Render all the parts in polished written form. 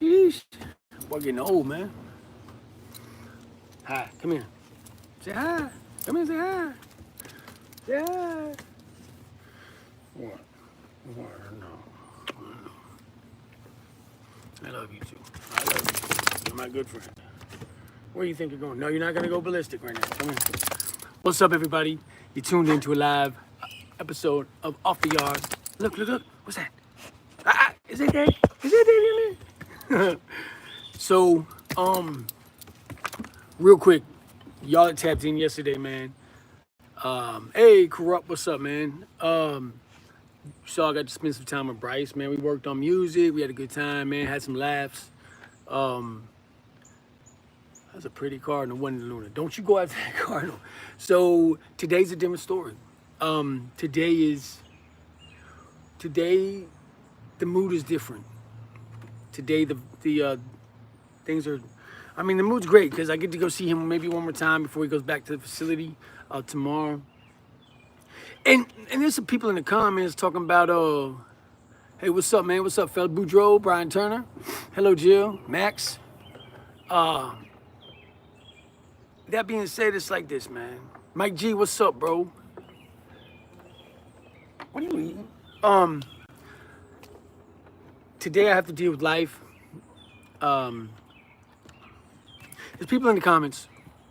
Sheesh. Boy, getting old, man. Hi, come here. Say hi. Come here, say hi. Say hi. What? What? No. I love you too. I love you. You're my good friend. Where do you think you're going? No, you're not gonna go ballistic right now. Come here. What's up, everybody? You tuned into a live episode of Off the Yard. Look, look, look. What's that? Is it there? Is it there? So, real quick, y'all that tapped in yesterday, man. Hey, Corrupt, what's up, man? So I got to spend some time with Bryce, man. We worked on music. We had a good time, man. Had some laughs. That's a pretty cardinal, wasn't it, Luna? Don't you go after that cardinal. So today's a different story. Today the mood is different. Today the things are, I mean, the mood's great because I get to go see him maybe one more time before he goes back to the facility tomorrow. And there's some people in the comments talking about, hey, what's up, man? What's up, fella? Boudreaux, Brian Turner. Hello, Jill, Max. That being said, it's like this, man. Mike G, what's up, bro? What are you eating? Today I have to deal with life. There's people in the comments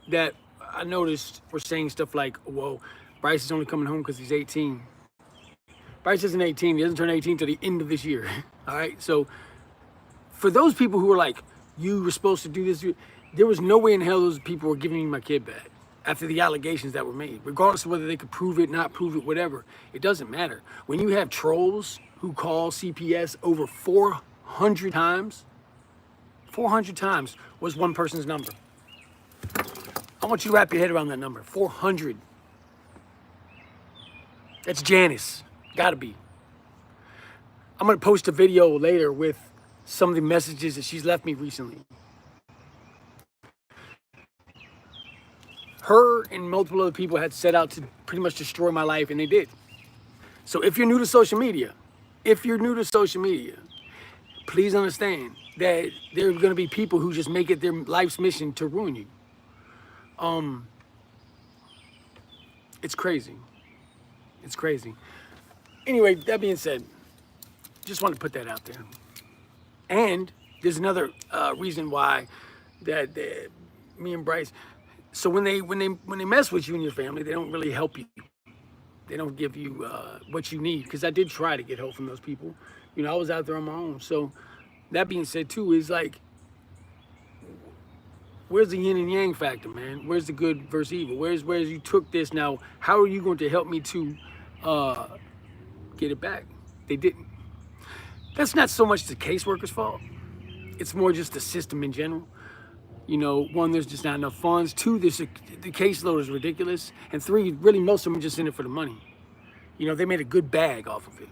that I noticed were saying stuff like, whoa, Bryce is only coming home because he's 18. Bryce isn't 18. He doesn't turn 18 till the end of this year. All right? So for those people who are like, you were supposed to do this, there was no way in hell those people were giving me my kid back after the allegations that were made, regardless of whether they could prove it, not prove it, whatever. It doesn't matter. When you have trolls who call CPS over 400 times, 400 times was one person's number. I want you to wrap your head around that number, 400. That's Janice, gotta be. I'm gonna post a video later with some of the messages that she's left me recently. Her and multiple other people had set out to pretty much destroy my life, and they did. So if you're new to social media, please understand that there are going to be people who just make it their life's mission to ruin you. It's crazy. It's crazy. Anyway, that being said, just want to put that out there. And there's another reason why that me and Bryce. So when they mess with you and your family, they don't really help you. They don't give you what you need. Because I did try to get help from those people. You know, I was out there on my own. So that being said, too, is like, where's the yin and yang factor, man? Where's the good versus evil? Where's you took this now? How are you going to help me to get it back? They didn't. That's not so much the caseworker's fault. It's more just the system in general. You know, one, there's just not enough funds. Two, the caseload is ridiculous. And three, really, most of them are just in it for the money. You know, they made a good bag off of it.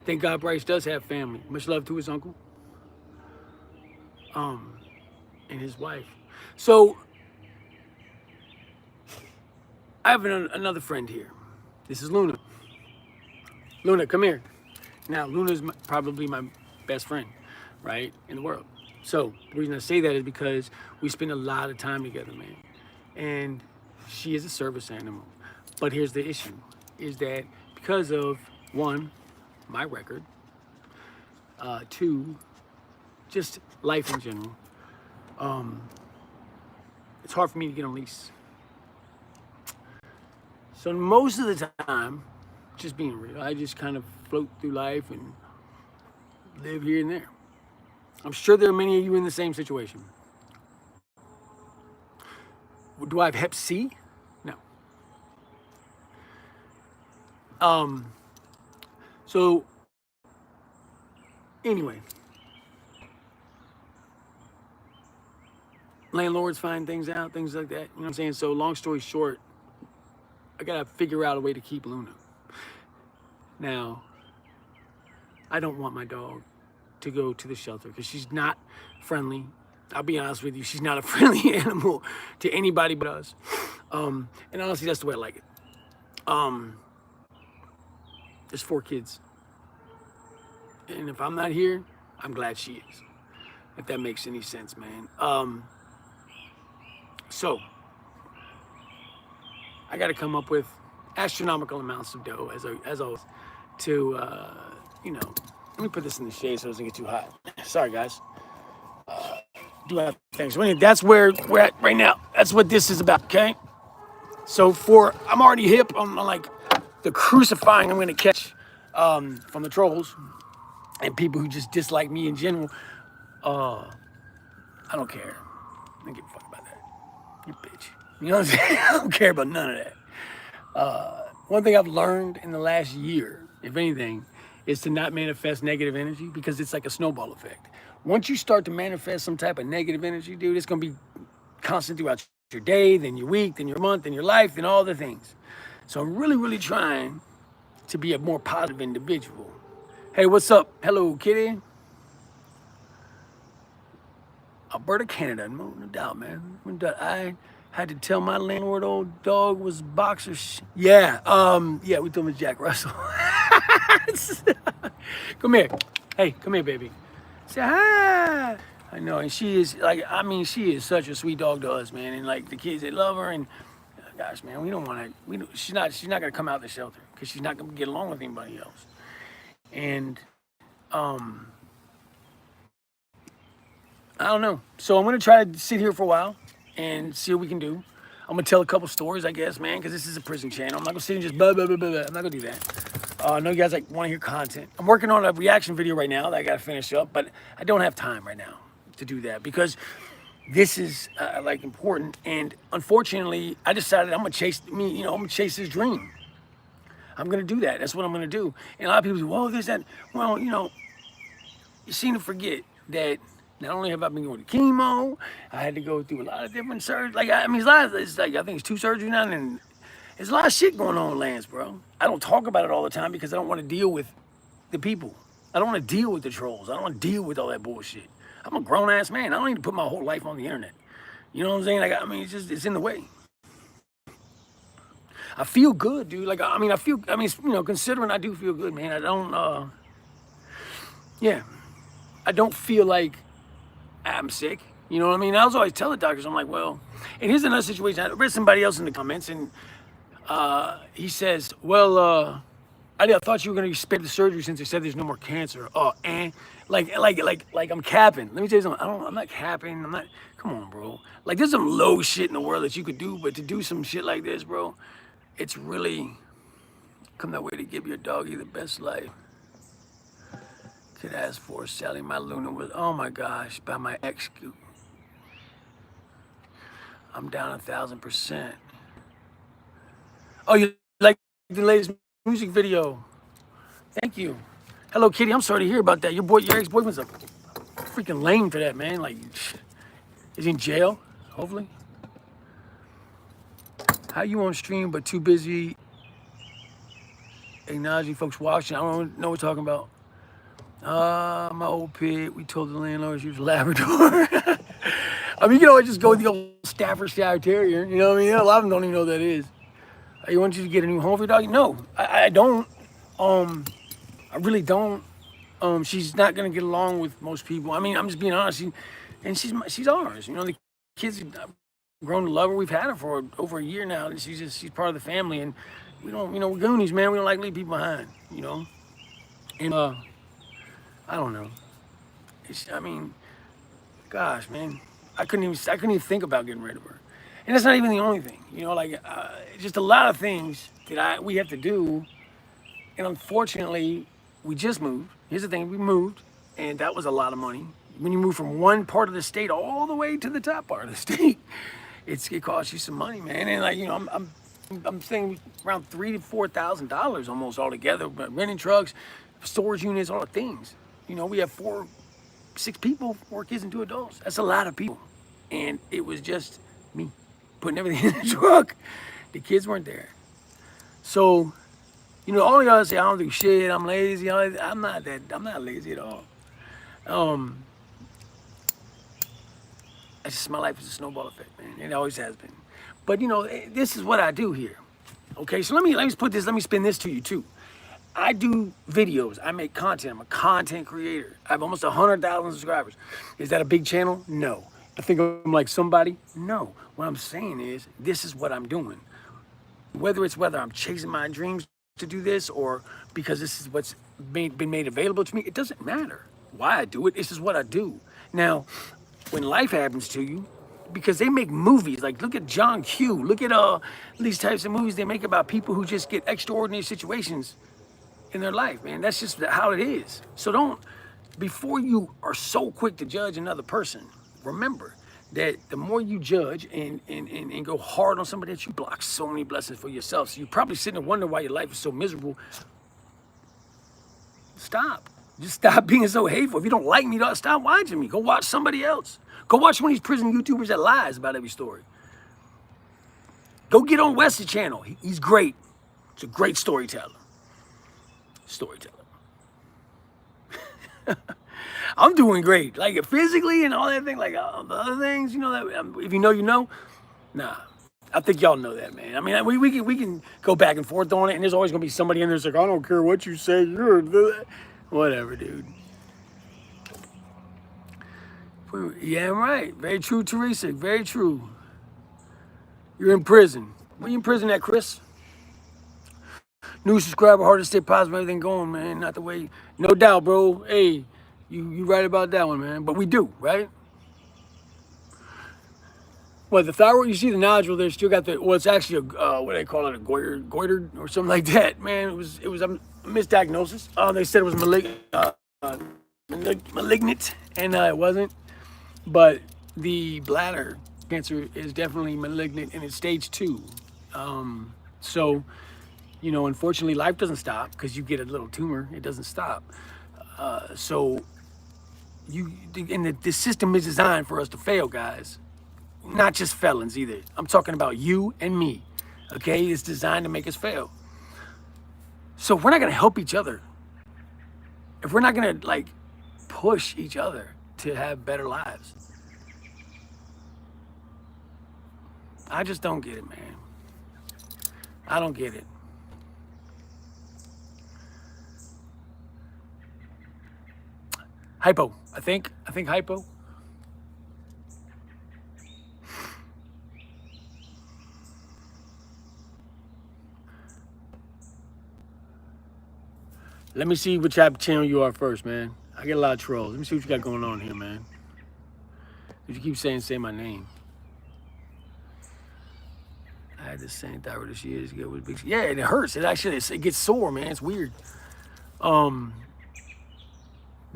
Thank God Bryce does have family. Much love to his uncle. And his wife. So, I have another friend here. This is Luna. Luna, come here. Now, Luna's probably my best friend, right, in the world. So the reason I say that is because we spend a lot of time together, man. And she is a service animal. But here's the issue, is that because of, one, my record, two, just life in general, it's hard for me to get on lease. So most of the time, just being real, I just kind of float through life and live here and there. I'm sure there are many of you in the same situation. Do I have Hep C? No. So, anyway. Landlords find things out, things like that. You know what I'm saying? So, long story short, I gotta figure out a way to keep Luna. Now, I don't want my dog to go to the shelter because she's not friendly. I'll be honest with you, she's not a friendly animal to anybody but us. And honestly, that's the way I like it. There's 4 kids. And if I'm not here, I'm glad she is. If that makes any sense, man. So I got to come up with astronomical amounts of dough, as always, to you know. Let me put this in the shade so it doesn't get too hot. Sorry, guys. Do have things. That's where we're at right now. That's what this is about. Okay. So I'm already hip on like the crucifying I'm gonna catch from the trolls and people who just dislike me in general. I don't care. I don't give a fuck about that. You bitch. You know what I'm saying? I don't care about none of that. One thing I've learned in the last year, if anything, is to not manifest negative energy because it's like a snowball effect. Once you start to manifest some type of negative energy, dude, it's gonna be constant throughout your day, then your week, then your month, then your life, then all the things. So I'm really, really trying to be a more positive individual. Hey, what's up? Hello, kitty. Alberta, Canada, no doubt, man. I had to tell my landlord old dog was boxer. Yeah, yeah, we told him Jack Russell. Come here. Hey, come here, baby. Say hi. I know, and she is like, I mean, she is such a sweet dog to us, man. And like the kids, they love her. And gosh, man, we don't want to. She's not gonna come out of the shelter because she's not gonna get along with anybody else. And I don't know. So I'm gonna try to sit here for a while and see what we can do. I'm gonna tell a couple stories, I guess, man, because this is a prison channel. I'm not gonna sit and just blah blah blah blah. I'm not gonna do that. I know you guys like want to hear content. I'm working on a reaction video right now that I gotta finish up, but I don't have time right now to do that because this is like important. And unfortunately, I decided I'm gonna chase this dream. I'm gonna do that. That's what I'm gonna do. And a lot of people say, "Whoa, there's that." Well, you seem to forget that. Not only have I been going to chemo, I had to go through a lot of different surgeries. Like it's like I think it's 2 surgeries now, and there's a lot of shit going on with Lance, bro. I don't talk about it all the time because I don't want to deal with the people. I don't want to deal with the trolls. I don't want to deal with all that bullshit. I'm a grown ass man. I don't need to put my whole life on the internet. You know what I'm saying? Like, I mean, it's in the way. I feel good, dude. Like, considering I do feel good, man. I don't, yeah. I don't feel like I'm sick. You know what I mean? I was always telling doctors, I'm like, well, and here's another situation. I read somebody else in the comments, and he says, well, I thought you were going to be spared the surgery since they said there's no more cancer. Like I'm capping. Let me tell you something. I'm not capping. Come on, bro. Like, there's some low shit in the world that you could do, but to do some shit like this, bro, it's really come that way to give your doggy the best life. Could ask for Sally, my Luna was, oh my gosh, by my ex. I'm down 1,000%. Oh, you like the latest music video? Thank you. Hello, Kitty. I'm sorry to hear about that. Your ex-boyfriend's a freaking lame for that, man. Like, is he in jail? Hopefully. How you on stream but too busy acknowledging folks watching? I don't know what we're talking about. My old pig, we told the landlord she was a Labrador. I mean, you can always just go with the old Staffordshire Terrier. You know what I mean? A lot of them don't even know what that is. You want you to get a new home for your dog? No, I don't. I really don't. She's not gonna get along with most people. I mean, I'm just being honest. She's ours. You know, the kids have grown to love her. We've had her for over a year now, and she's part of the family. And we don't, we're Goonies, man. We don't like leave people behind. You know, and I don't know. I mean, gosh, man, I couldn't even think about getting rid of her. And that's not even the only thing, like just a lot of things that we have to do. And unfortunately, we just moved. Here's the thing, we moved, and that was a lot of money. When you move from one part of the state all the way to the top part of the state, it costs you some money, man. And like, I'm thinking around $3,000 to $4,000 almost altogether, but renting trucks, storage units, all the things. We have 6 people, 4 kids and 2 adults. That's a lot of people. And it was just me putting everything in the truck. The kids weren't there. So, all of y'all say, I don't do shit, I'm lazy. I'm not lazy at all. It's just my life is a snowball effect, man. It always has been. But, this is what I do here. Okay, so let me spin this to you too. I do videos. I make content. I'm a content creator. I have almost 100,000 subscribers. Is that a big channel? No. I think I'm like somebody? No. What I'm saying is, this is what I'm doing. Whether I'm chasing my dreams to do this or because this is what's been made available to me, it doesn't matter why I do it. This is what I do. Now, when life happens to you, because they make movies, like look at John Q, look at these types of movies they make about people who just get extraordinary situations in their life, man. That's just how it is. So don't, before you are so quick to judge another person, remember that the more you judge and go hard on somebody, that you block so many blessings for yourself. So you're probably sitting there wondering why your life is so miserable. Stop. Just stop being so hateful. If you don't like me, don't stop watching me. Go watch somebody else. Go watch one of these prison YouTubers that lies about every story. Go get on Wesley channel. He's great. It's a great storyteller. I'm doing great, like physically and all that thing, like the other things, you know, that if you know, you know. Nah, I think y'all know that, man. I mean, we can go back and forth on it, and there's always gonna be somebody in there that's like, I don't care what you say, you're whatever, dude. Yeah, right. Very true, Teresa. Very true. You're in prison. Where you in prison at, Chris? New subscriber, hard to stay positive, everything going, man. Not the way, no doubt, bro. Hey, you right about that one, man. But we do, right? Well, the thyroid, you see the nodule there, still got the, well, it's actually a, what do they call it, a goiter or something like that, man. It was a misdiagnosis. They said it was malignant, and it wasn't. But the bladder cancer is definitely malignant, and it's stage 2. So, you know, unfortunately, life doesn't stop because you get a little tumor. It doesn't stop. So, the system is designed for us to fail, guys. Not just felons either. I'm talking about you and me. Okay, it's designed to make us fail. So if we're not gonna help each other, if we're not gonna like push each other to have better lives, I just don't get it, man. I don't get it. Hypo, I think hypo. Let me see which type of channel you are first, man. I get a lot of trolls. Let me see what you got going on here, man. If you keep saying, say my name. I had the same thyroid this year. Yeah, and it hurts. It actually, it gets sore, man. It's weird. No,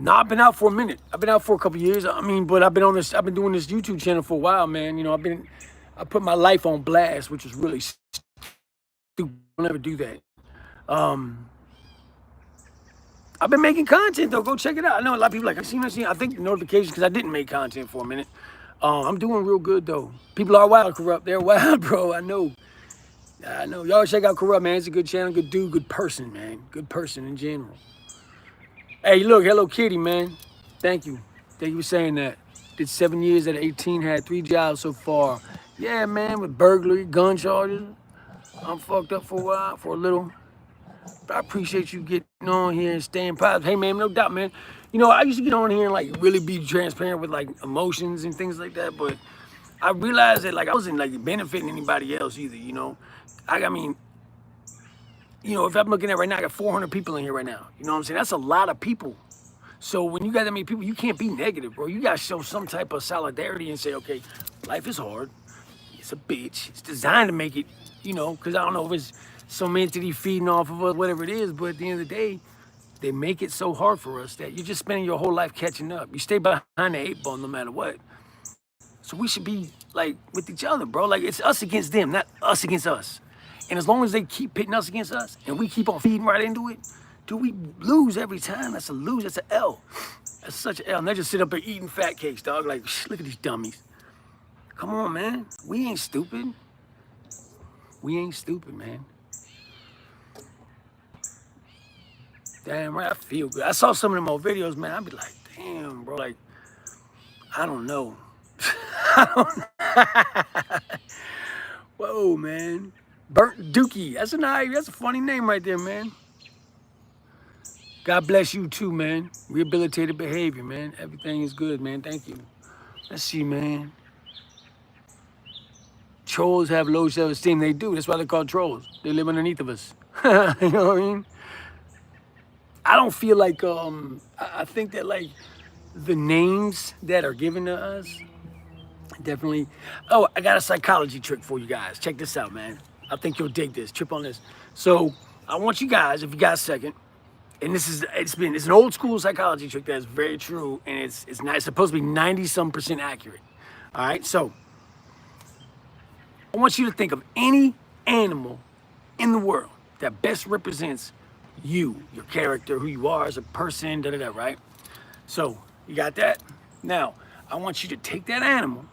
I've been out for a minute. I've been out for a couple years. I mean, but I've been doing this YouTube channel for a while, man. You know, I put my life on blast, which is really stupid. I'll never do that. I've been making content though. Go check it out. I know a lot of people like, I seen. I think the notifications because I didn't make content for a minute. I'm doing real good though. People are wild, Corrupt. They're wild, bro. I know. Y'all check out Corrupt, man. It's a good channel, good dude, good person, man. Good person in general. Hey, look, Hello Kitty, man. Thank you. Thank you for saying that. Did 7 years at 18, had 3 jobs so far. Yeah, man, with burglary, gun charges. I'm fucked up for a while, for a little. But I appreciate you getting on here and staying positive. Hey, man, no doubt, man. You know, I used to get on here and like really be transparent with like emotions and things like that, but I realized that like I wasn't like benefiting anybody else either, you know. I mean, you know, if I'm looking at right now, I got 400 people in here right now. You know what I'm saying? That's a lot of people. So when you got that many people, you can't be negative, bro. You got to show some type of solidarity and say, okay, life is hard. It's a bitch. It's designed to make it, you know, because I don't know if it's some entity feeding off of us, whatever it is, but at the end of the day, they make it so hard for us that you're just spending your whole life catching up. You stay behind the 8 ball no matter what. So we should be like with each other, bro. Like it's us against them, not us against us. And as long as they keep pitting us against us and we keep on feeding right into it, do we lose every time? That's a lose, that's an L. That's such an L. And they just sit up there eating fat cakes, dog. Like, look at these dummies. Come on, man. We ain't stupid. We ain't stupid, man. Damn right, I feel good. I saw some of them old videos, man. I'd be like, damn, bro, like, I don't know. Whoa, man. Burnt Dookie. That's a funny name right there, man. God bless you too, man. Rehabilitated behavior, man. Everything is good, man. Thank you. Let's see, man. Trolls have low self-esteem. They do. That's why they're called trolls. They live underneath of us. You know what I mean? I don't feel like I think that like the names that are given to us definitely. Oh, I got a psychology trick for you guys. Check this out, man. I think you'll dig this. Trip on this. So I want you guys, if you got a second, and it's an old school psychology trick that's very true, and it's not, it's supposed to be 90-some% accurate. All right, so I want you to think of any animal in the world that best represents you, your character, who you are as a person, right? So you got that? Now, I want you to take that animal,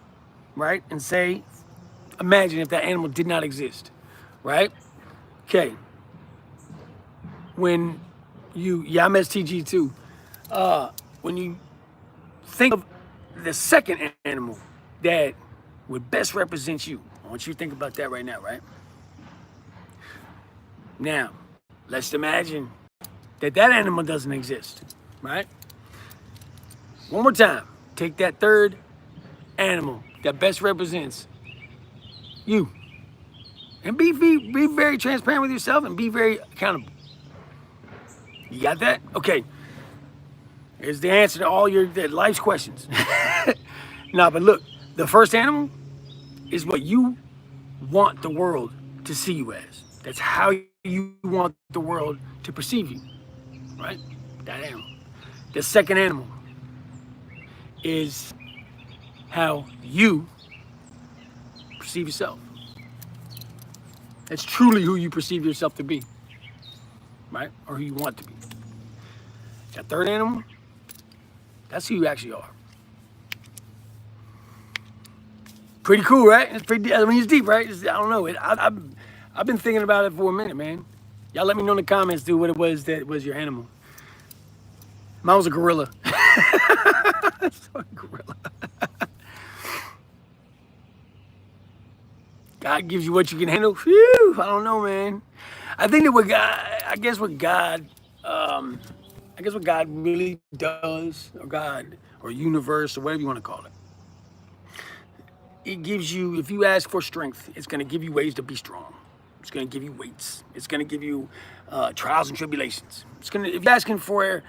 right, and say, imagine if that animal did not exist, right? Okay. When I'm STG too. When you think of the second animal that would best represent you, I want you to think about that right now, right? Now, let's imagine that animal doesn't exist, right? One more time. Take that third animal that best represents you. And be very transparent with yourself and be very accountable. You got that? Okay. Here's the answer to all your life's questions. Nah, but look, the first animal is what you want the world to see you as. That's how you want the world to perceive you, right? That animal. The second animal is how you perceive yourself. That's truly who you perceive yourself to be, right? Or who you want to be. That third animal, that's who you actually are. Pretty cool, right? It's pretty. I mean, it's deep, right? I don't know. I've been thinking about it for a minute, man. Y'all let me know in the comments, dude, what it was that was your animal. Mine was a gorilla. A gorilla. God gives you what you can handle. Phew, I don't know, man. I think that what God really does, or God, or universe, or whatever you want to call it. It gives you, if you ask for strength, it's going to give you ways to be strong. It's going to give you weights. It's going to give you trials and tribulations. If you're asking for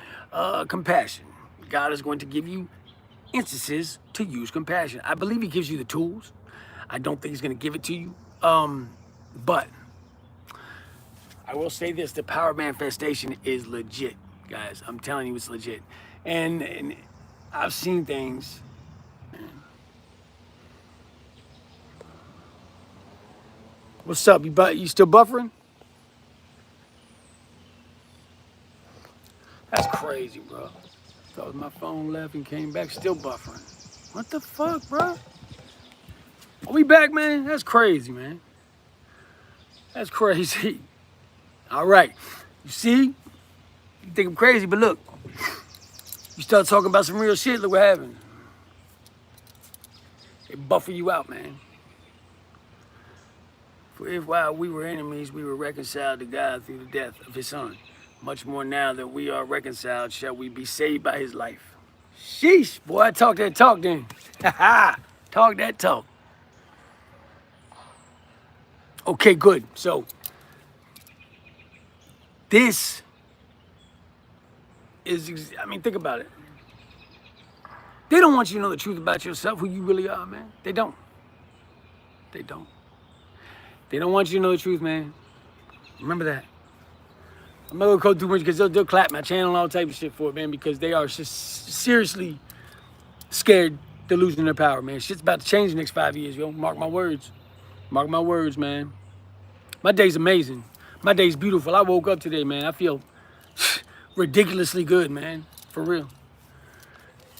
compassion, God is going to give you instances to use compassion. I believe He gives you the tools. I don't think He's going to give it to you. But I will say this, the power manifestation is legit, guys. I'm telling you, it's legit. And I've seen things. What's up? You still buffering? That's crazy, bro. Thought my phone left and came back, still buffering. What the fuck, bro? Are we back, man? That's crazy, man. That's crazy. All right. You see? You think I'm crazy, but look. You start talking about some real shit, look what happened. They buffer you out, man. For if while we were enemies, we were reconciled to God through the death of His Son. Much more now that we are reconciled, shall we be saved by His life. Sheesh, boy, I talk that talk then. Talk that talk. Okay, good. So, this is, I mean, think about it. They don't want you to know the truth about yourself, who you really are, man. They don't. They don't. They don't want you to know the truth, man. Remember that. I'm not gonna go too much because they'll clap my channel and all type of shit for it, man, because they are just seriously scared they're losing their power, man. Shit's about to change the next 5 years, yo. Mark my words. Mark my words, man. My day's amazing. My day's beautiful. I woke up today, man. I feel ridiculously good, man. For real.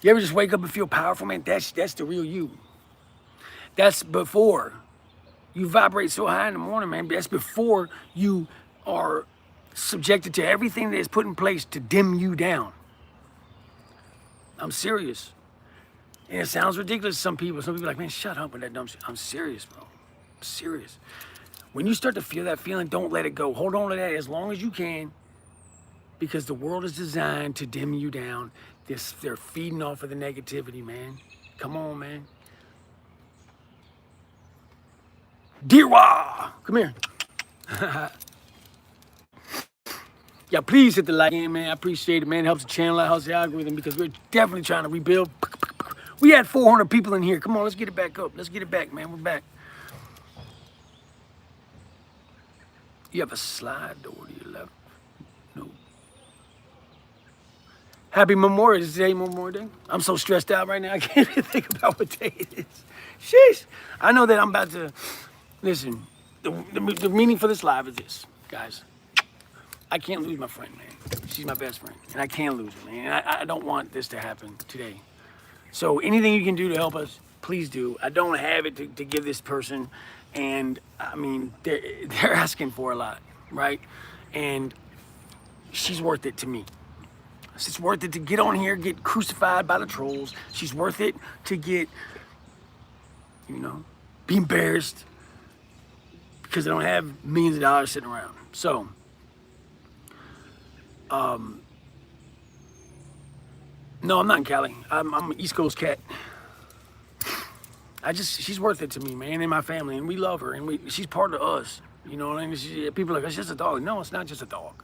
You ever just wake up and feel powerful, man? That's the real you. That's before you vibrate so high in the morning, man. That's before you are subjected to everything that is put in place to dim you down. I'm serious. And it sounds ridiculous to some people. Some people are like, man, shut up with that dumb shit. I'm serious, bro. I'm serious. When you start to feel that feeling, don't let it go. Hold on to that as long as you can. because the world is designed to dim you down. They're feeding off of the negativity, man. Come on, man. Deerwa, come here. Yeah, please hit the like, man. I appreciate it, man. It helps the channel out, helps the algorithm, because we're definitely trying to rebuild. We had 400 people in here. Come on, let's get it back up. Let's get it back, man. We're back. You have a slide door to your left. No. Happy Memorial. Is today Memorial Day? I'm so stressed out right now. I can't even think about what day it is. Sheesh. I know that I'm about to, listen, the meaning for this live is this, guys. I can't lose my friend, man. She's my best friend, and I can't lose her, man. And I don't want this to happen today. So anything you can do to help us, please do. I don't have it to give this person, and I mean, they're asking for a lot, right? And she's worth it to me. It's worth it to get on here, get crucified by the trolls. She's worth it to get, you know, be embarrassed because I don't have millions of dollars sitting around. So, no, I'm not in Cali. I'm an East Coast cat. She's worth it to me, man, and my family, and we love her, and she's part of us. You know what I mean? People are like, it's just a dog. No, it's not just a dog.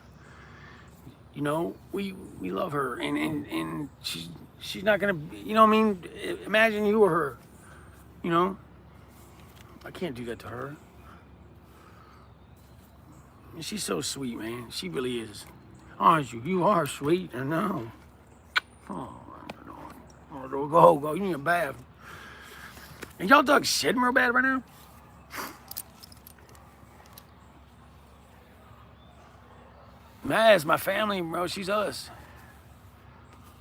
You know, we love her, and she's not gonna, you know what I mean? Imagine you or her, you know? I can't do that to her. And she's so sweet, man. She really is. Aren't you? You are sweet, I know. Oh, go. You need a bath. And y'all dog shedding real bad right now? Maz, my family, bro. She's us.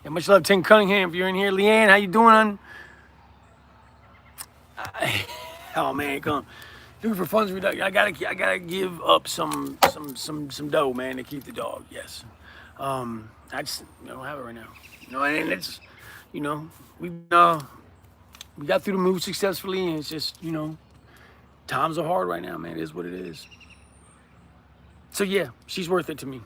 And much love, Tim Cunningham, if you're in here. Leanne, how you doing? Oh man, come. Looking for funds reduction. I gotta give up some dough, man, to keep the dog. Yes. I just don't have it right now. You know, and it's, you know, we got through the move successfully, and it's just, you know, times are hard right now, man. It is what it is. So yeah, she's worth it to me.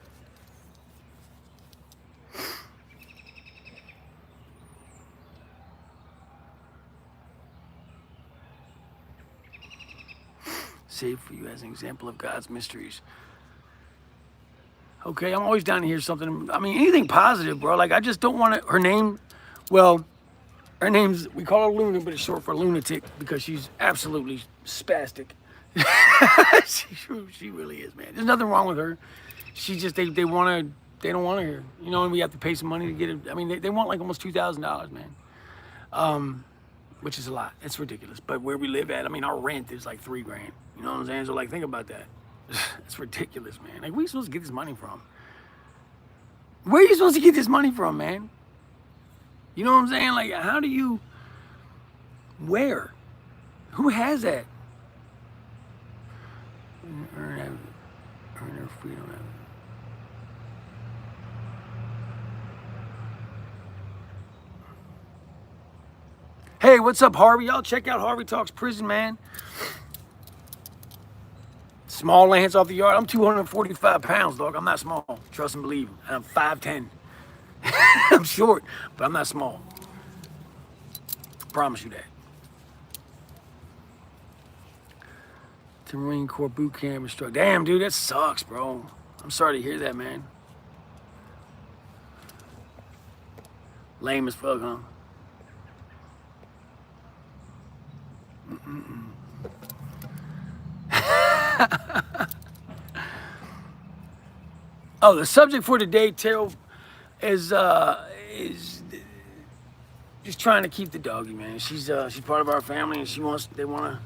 Saved for you as an example of God's mysteries. Okay, I'm always down to hear something. I mean, anything positive, bro. Like, I just don't want to, her name, well, her name's, we call her Luna, but it's short for lunatic because she's absolutely spastic. She really is, man. There's nothing wrong with her. She just, they don't want her here. You know, and we have to pay some money to get it. I mean, they want like almost $2,000, man. Which is a lot. It's ridiculous. But where we live at, I mean, our rent is like $3 grand. You know what I'm saying? So like, think about that. It's ridiculous, man. Like, where are you supposed to get this money from? Where are you supposed to get this money from, man? You know what I'm saying? Like, how do you, where? Who has that? Earn her freedom. Hey, what's up, Harvey? Y'all check out Harvey Talks Prison, man. Small Lance off the yard. I'm 245 pounds, dog. I'm not small. Trust and believe. I'm 5'10". I'm short, but I'm not small. Promise you that. The Marine Corps boot camp instructor. Damn, dude, that sucks, bro. I'm sorry to hear that, man. Lame as fuck, huh? Oh, the subject for today, Terrell, is just trying to keep the doggy, man. She's part of our family, and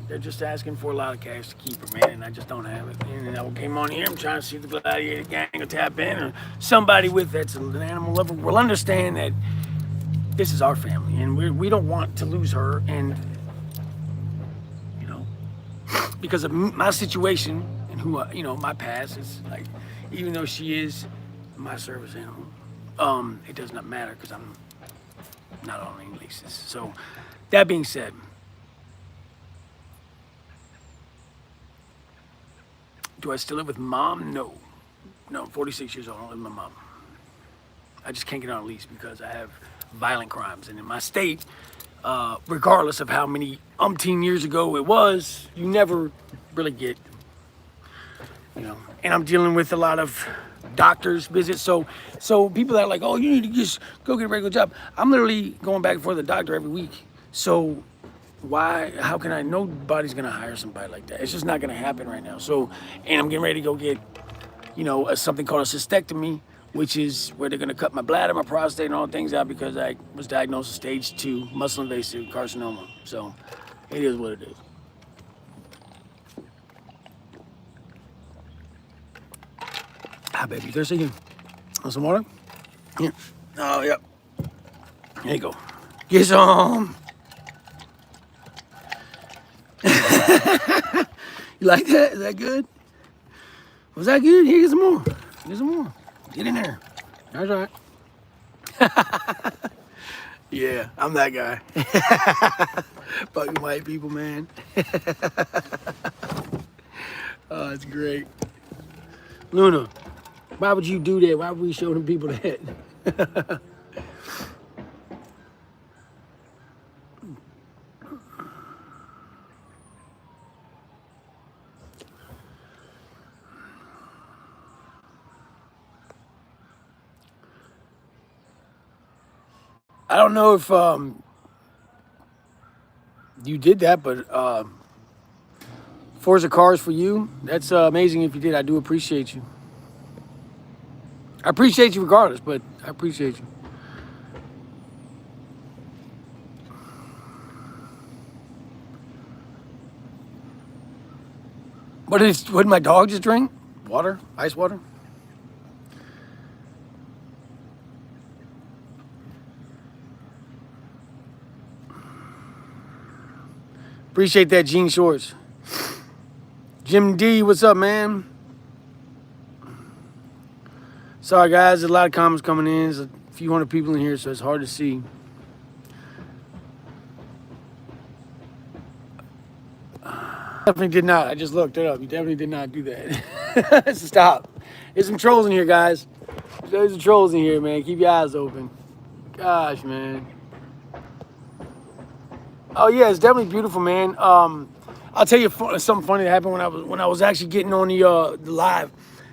they're just asking for a lot of cash to keep her, man, and I just don't have it. And I came on here, I'm trying to see if the Gladiator Gang will tap in, or somebody with that's an animal lover will understand that this is our family, and we don't want to lose her, and you know, because of my situation and who you know, my past is like, even though she is my service animal, it does not matter because I'm not on any leases. So that being said, do I still live with mom? No. No, 46 years old. I don't live with my mom. I just can't get on a lease because I have violent crimes. And in my state, regardless of how many umpteen years ago it was, you never really get, you know. And I'm dealing with a lot of doctor's visits. So people that are like, oh, you need to just go get a regular job. I'm literally going back and forth to the doctor every week. So how can I, nobody's gonna hire somebody like that. It's just not gonna happen right now. So, and I'm getting ready to go get, you know, something called a cystectomy, which is where they're gonna cut my bladder, my prostate, and all things out because I was diagnosed with stage 2 muscle invasive carcinoma. So it is what it is. Ah, baby, you thirsty? Want some water? Here. Oh, yep. There you go. Get some. You like that? Is that good? Was that good? Here, get some more. Get some more. Get in there. That's right. Yeah, I'm that guy. Fucking white people, man. Oh, it's great. Luna, why would you do that? Why would we show them people that? I don't know if you did that, but Forza Cars for you, that's amazing if you did. I do appreciate you. I appreciate you regardless, but I appreciate you. What did my dog just drink? Water? Ice water? Appreciate that, Jean Shorts. Jim D, what's up, man? Sorry, guys, there's a lot of comments coming in. There's a few hundred people in here, so it's hard to see. Definitely did not. I just looked it up. You definitely did not do that. Stop. There's some trolls in here, guys. There's some trolls in here, man. Keep your eyes open. Gosh, man. Oh yeah, it's definitely beautiful, man. I'll tell you something funny that happened when I was actually getting on the live.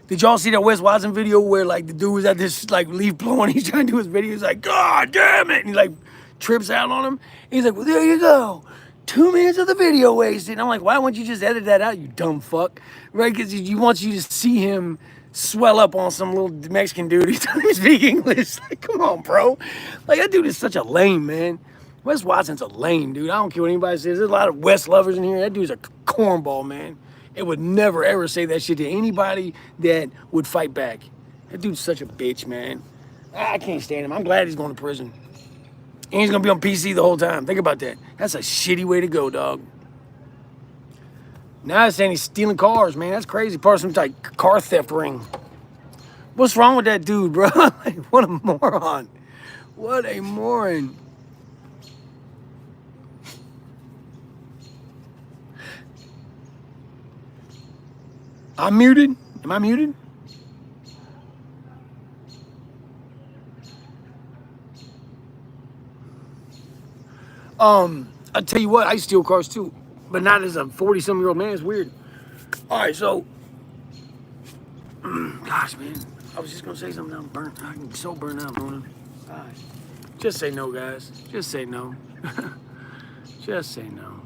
Did y'all see that Wes Watson video where like the dude was at this like leaf blowing? He's trying to do his video. He's like, God damn it! And he like trips out on him. He's like, well, there you go. 2 minutes of the video wasted. And I'm like, why wouldn't you just edit that out, you dumb fuck? Right? Because he wants you to see him swell up on some little Mexican dude. He's trying to speak English. Like, come on, bro. Like, that dude is such a lame, man. Wes Watson's a lame dude. I don't care what anybody says. There's a lot of Wes lovers in here. That dude's a cornball, man. It would never, ever say that shit to anybody that would fight back. That dude's such a bitch, man. I can't stand him. I'm glad he's going to prison. And he's going to be on PC the whole time. Think about that. That's a shitty way to go, dog. Now it's saying he's stealing cars, man. That's crazy. Part of some like car theft ring. What's wrong with that dude, bro? Like, what a moron. What a moron. I'm muted? Am I muted? I'll tell you what, I steal cars too, but not as a 40-some-year-old man. It's weird. All right, so, gosh, man, I was just gonna say something. I'm burnt. I'm so burnt out, man. Gosh. Just say no, guys. Just say no. Just say no.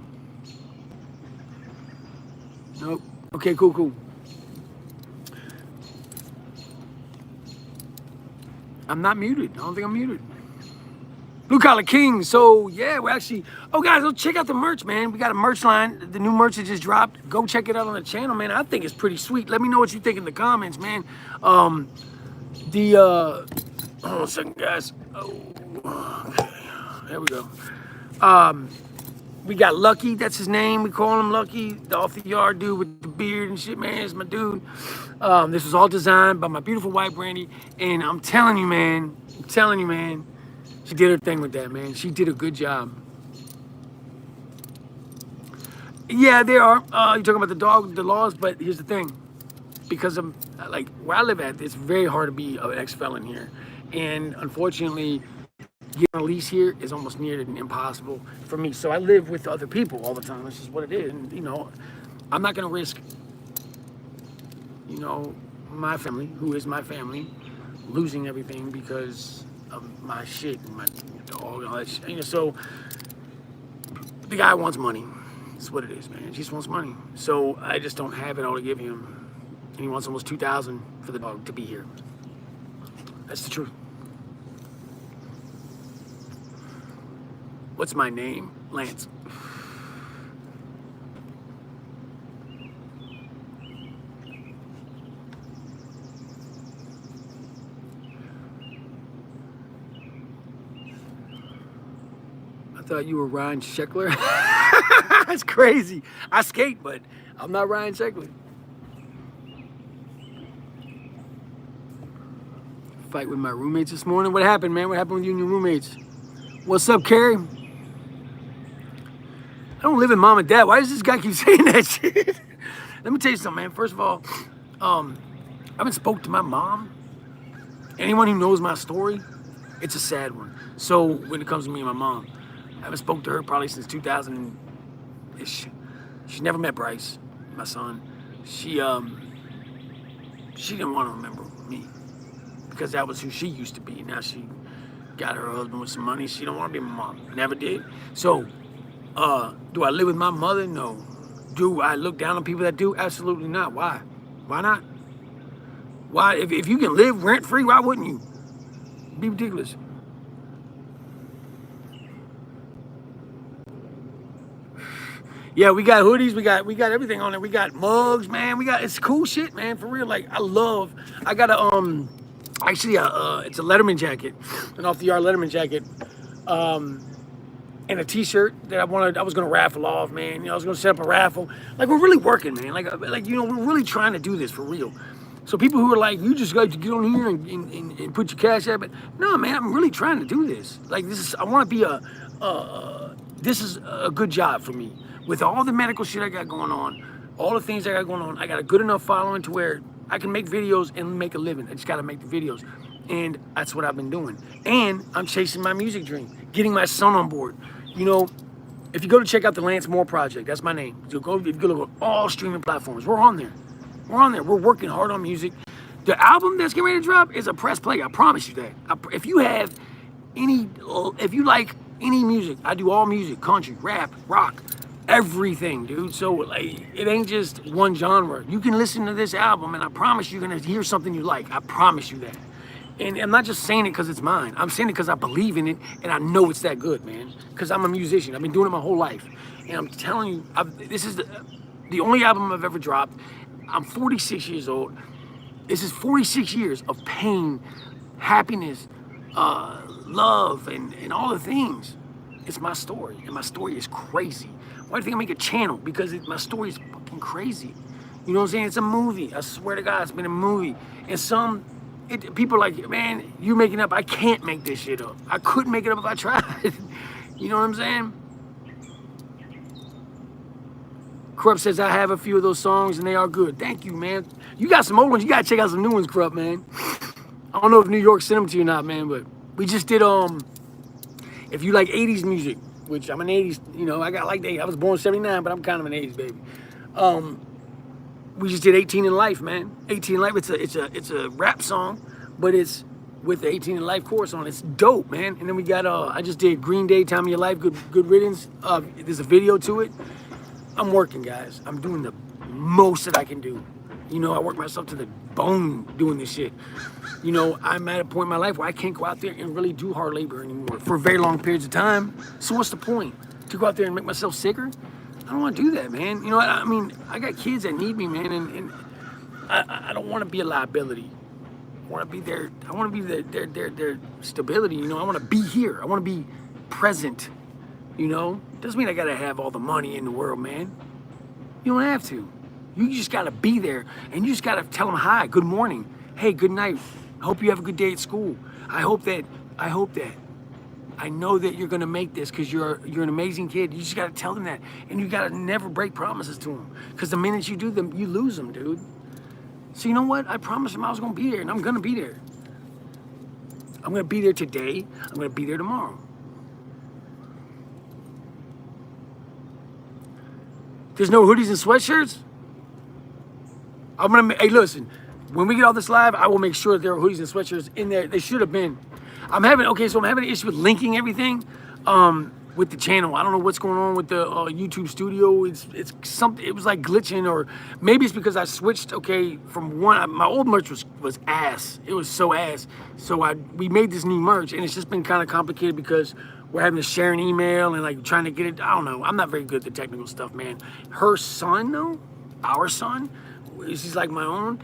Nope. Okay, cool. I'm not muted. I don't think I'm muted. Blue Collar King. So, yeah, we're actually... Oh, guys, go check out the merch, man. We got a merch line. The new merch that just dropped. Go check it out on the channel, man. I think it's pretty sweet. Let me know what you think in the comments, man. Hold on a second, guys. Oh, okay. There we go. We got Lucky. That's his name. We call him Lucky. The off-the-yard dude with the beard and shit, man. It's my dude. This was all designed by my beautiful wife, Brandy. And I'm telling you, man. She did her thing with that, man. She did a good job. Yeah, there are. You're talking about the laws, but here's the thing. because of like where I live at, it's very hard to be an ex-felon here, and unfortunately, getting a lease here is almost near impossible for me. So I live with other people all the time. This is what it is, and you know, I'm not gonna risk, you know, my family, who is my family, losing everything because of my shit and my dog and all that shit. You know, so the guy wants money. That's what it is, man. He just wants money. So I just don't have it all to give him. And he wants almost $2,000 for the dog to be here. That's the truth. What's my name? Lance. I thought you were Ryan Sheckler. That's crazy. I skate, but I'm not Ryan Sheckler. Fight with my roommates this morning. What happened, man? What happened with you and your roommates? What's up, Carrie? I don't live with mom and dad. Why does this guy keep saying that shit? Let me tell you something, man. First of all, I haven't spoke to my mom. Anyone who knows my story, it's a sad one. So when it comes to me and my mom, I haven't spoke to her probably since 2000-ish. She never met Bryce, my son. She didn't want to remember me because that was who she used to be. Now she got her husband with some money. She don't want to be my mom. Never did. So, do I live with my mother? No. Do I look down on people that do? Absolutely not. Why? Why not? Why? If you can live rent free, why wouldn't you? Be ridiculous. Yeah, we got hoodies, we got everything on there. We got mugs, man. It's cool shit, man. For real. Like I got a actually it's a Letterman jacket, an off the yard Letterman jacket, and a T-shirt that I was gonna raffle off, man. You know, I was gonna set up a raffle. Like we're really working, man. Like you know, we're really trying to do this for real. So people who are like, you just got to get on here and put your cash up, but no, man, I'm really trying to do this. Like I want to be this is a good job for me. With all the medical shit I got going on, all the things I got going on, I got a good enough following to where I can make videos and make a living. I just got to make the videos. And that's what I've been doing. And I'm chasing my music dream, getting my son on board. You know, if you go to check out the Lance Moore Project, that's my name. If you go look at all streaming platforms, we're on there. We're on there. We're working hard on music. The album that's getting ready to drop is a press play. I promise you that. If you like any music, I do all music, country, rap, rock, everything, dude. So like, it ain't just one genre. You can listen to this album and I promise you're gonna hear something you like. I promise you that. And I'm not just saying it because it's mine. I'm saying it because I believe in it and I know it's that good, man. Because I'm a musician. I've been doing it my whole life. And I'm telling you, this is the only album I've ever dropped. I'm 46 years old. This is 46 years of pain, happiness, love, and all the things. It's my story, and my story is crazy. Why do you think I make a channel? Because my story is fucking crazy. You know what I'm saying? It's a movie. I swear to God, it's been a movie. And people are like, man, you making up. I can't make this shit up. I couldn't make it up if I tried. You know what I'm saying? Krupp says, I have a few of those songs and they are good. Thank you, man. You got some old ones. You got to check out some new ones, Krupp, man. I don't know if New York sent them to you or not, man, but we just did, if you like 80s music, which I'm an 80s, you know, I was born 79, but I'm kind of an 80s baby. We just did 18 in Life, man. 18 in Life, it's a rap song, but it's with the 18 in Life chorus on it. It's dope, man. And then we got, I just did Green Day, Time of Your Life, Good Riddance. There's a video to it. I'm working, guys. I'm doing the most that I can do. You know, I work myself to the bone doing this shit. You know, I'm at a point in my life where I can't go out there and really do hard labor anymore for very long periods of time. So what's the point? To go out there and make myself sicker? I don't want to do that, man. You know what? I mean, I got kids that need me, man, and I don't want to be a liability. I want to be their stability, you know? I want to be here. I want to be present, you know? Doesn't mean I got to have all the money in the world, man. You don't have to. You just got to be there, and you just got to tell them hi, good morning, hey, good night. I hope you have a good day at school. I hope that I know that you're gonna make this because you're an amazing kid. You just gotta tell them that, and you gotta never break promises to them, because the minute you do them, you lose them, dude. So you know what? I promised him I was gonna be there, and I'm gonna be there. I'm gonna be there today. I'm gonna be there tomorrow. There's no hoodies and sweatshirts? I'm gonna, hey, listen, when we get off this live, I will make sure that there are hoodies and sweatshirts in there. They should have been. I'm having an issue with linking everything with the channel. I don't know what's going on with the YouTube studio. It's something, it was like glitching, or maybe it's because I switched, from one, my old merch was ass. It was so ass. So we made this new merch, and it's just been kind of complicated because we're having to share an email and like trying to get it. I don't know. I'm not very good at the technical stuff, man. Her son, though, our son, he's like my own,